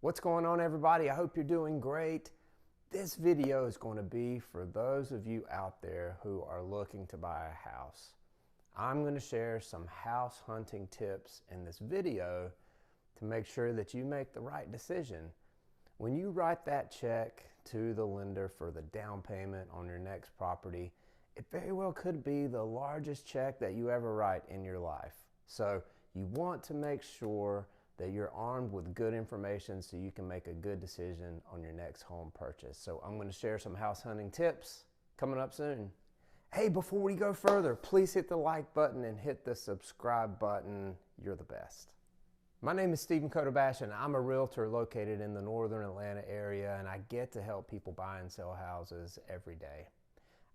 What's going on, everybody? I hope you're doing great. This video is going to be for those of you out there who are looking to buy a house. I'm going to share some house hunting tips in this video to make sure that you make the right decision. When you write that check to the lender for the down payment on your next property, it very well could be the largest check that you ever write in your life. So you want to make sure that you're armed with good information so you can make a good decision on your next home purchase. So I'm going to share some house hunting tips coming up soon. Hey, before we go further, please hit the like button and hit the subscribe button. You're the best. My name is Stephen Kotobash, and I'm a realtor located in the northern Atlanta area, and I get to help people buy and sell houses every day.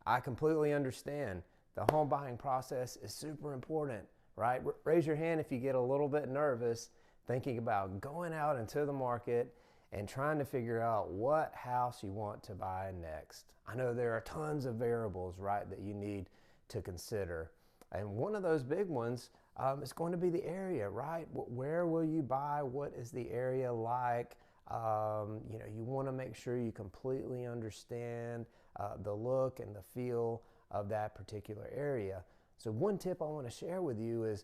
I completely understand the home buying process is super important, right? Raise your hand if you get a little bit nervous thinking about going out into the market and trying to figure out what house you want to buy next. I know there are tons of variables, right, that you need to consider. And one of those big ones is going to be the area, right? Where will you buy? What is the area like? You want to make sure you completely understand the look and the feel of that particular area. So one tip I want to share with you is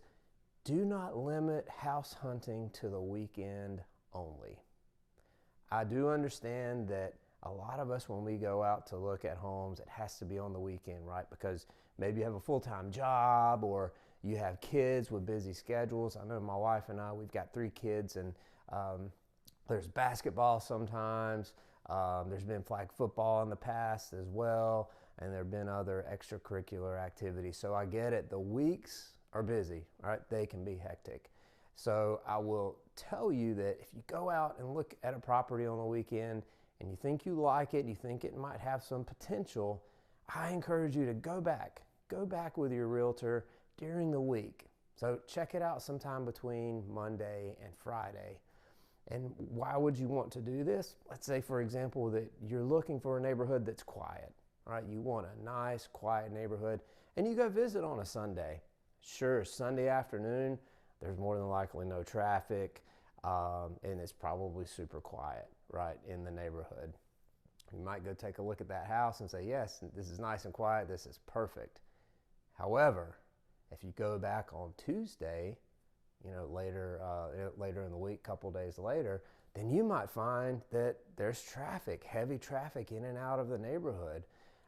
do not limit house hunting to the weekend only. I do understand that a lot of us, when we go out to look at homes, it has to be on the weekend, right? Because maybe you have a full-time job or you have kids with busy schedules. I know my wife and I, we've got 3 kids, and there's basketball sometimes. There's been flag football in the past as well, and there have been other extracurricular activities. So I get it. The weeks are busy, right? They can be hectic. So I will tell you that if you go out and look at a property on the weekend and you think you like it, you think it might have some potential, I encourage you to go back with your realtor during the week. So check it out sometime between Monday and Friday. And why would you want to do this? Let's say, for example, that you're looking for a neighborhood that's quiet, right? You want a nice, quiet neighborhood, and you go visit on a Sunday. Sure, Sunday afternoon, there's more than likely no traffic, and it's probably super quiet, right, in the neighborhood. You might go take a look at that house and say, yes, this is nice and quiet, this is perfect. However, if you go back on Tuesday, later in the week, couple days later, then you might find that there's traffic, heavy traffic in and out of the neighborhood.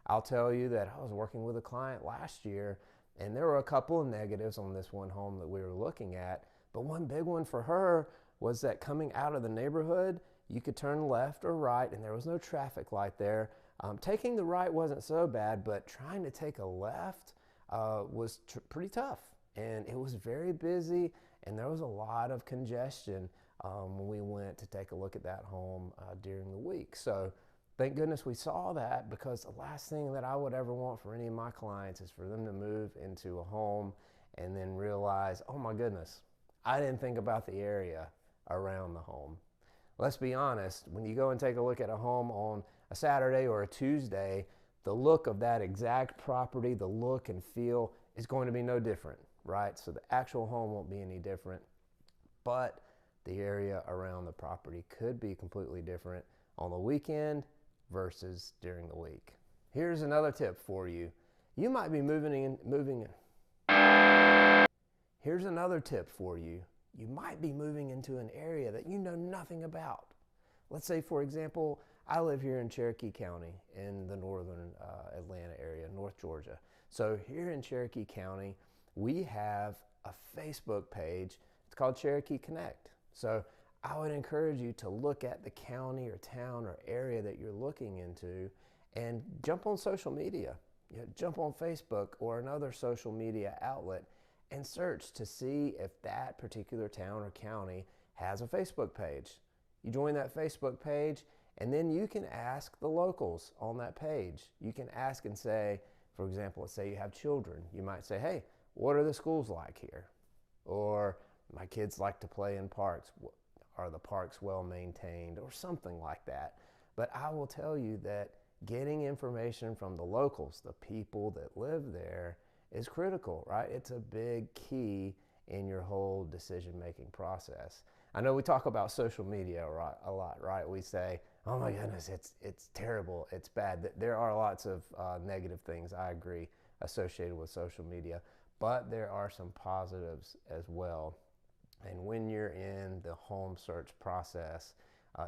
I'll tell you that I was working with a client last year, and there were a couple of negatives on this one home that we were looking at, but one big one for her was that coming out of the neighborhood, you could turn left or right, and there was no traffic light there. Taking the right wasn't so bad, but trying to take a left was pretty tough, and it was very busy, and there was a lot of congestion when we went to take a look at that home during the week. So thank goodness we saw that, because the last thing that I would ever want for any of my clients is for them to move into a home and then realize, oh my goodness, I didn't think about the area around the home. Let's be honest, when you go and take a look at a home on a Saturday or a Tuesday, the look of that exact property, the look and feel is going to be no different, right? So the actual home won't be any different, but the area around the property could be completely different on the weekend versus during the week. Here's another tip for you. You might be moving. Here's another tip for you. You might be moving into an area that you know nothing about. Let's say, for example, I live here in Cherokee County in the northern Atlanta area, North Georgia. So here in Cherokee County, we have a Facebook page. It's called Cherokee Connect. So I would encourage you to look at the county or town or area that you're looking into and jump on social media. Jump on Facebook or another social media outlet and search to see if that particular town or county has a Facebook page. You join that Facebook page, and then you can ask the locals on that page. You can ask and say, for example, let's say you have children. You might say, hey, what are the schools like here? Or my kids like to play in parks. Are the parks well maintained? Or something like that. But I will tell you that getting information from the locals, the people that live there, is critical, right? It's a big key in your whole decision-making process. I know we talk about social media a lot, right? We say, oh my goodness, it's terrible, it's bad. There are lots of negative things, I agree, associated with social media, but there are some positives as well. And when you're in the home search process,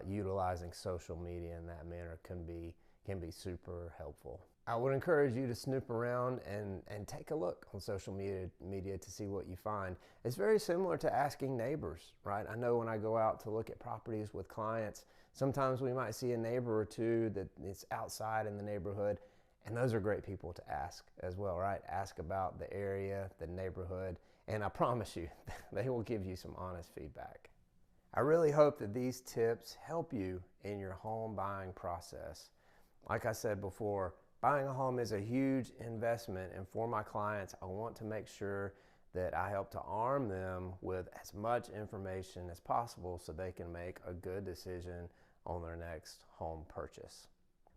utilizing social media in that manner can be super helpful. I would encourage you to snoop around and take a look on social media to see what you find. It's very similar to asking neighbors, right? I know when I go out to look at properties with clients, sometimes we might see a neighbor or two that is outside in the neighborhood, and those are great people to ask as well, right? Ask about the area, the neighborhood, and I promise you, they will give you some honest feedback. I really hope that these tips help you in your home buying process. Like I said before, buying a home is a huge investment, and for my clients, I want to make sure that I help to arm them with as much information as possible so they can make a good decision on their next home purchase.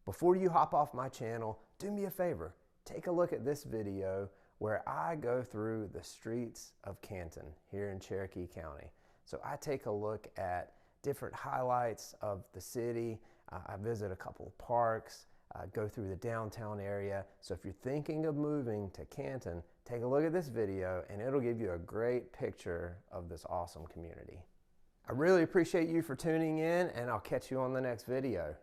Before you hop off my channel, do me a favor, take a look at this video where I go through the streets of Canton here in Cherokee County. So I take a look at different highlights of the city. I visit a couple of parks, go through the downtown area. So if you're thinking of moving to Canton, take a look at this video and it'll give you a great picture of this awesome community. I really appreciate you for tuning in, and I'll catch you on the next video.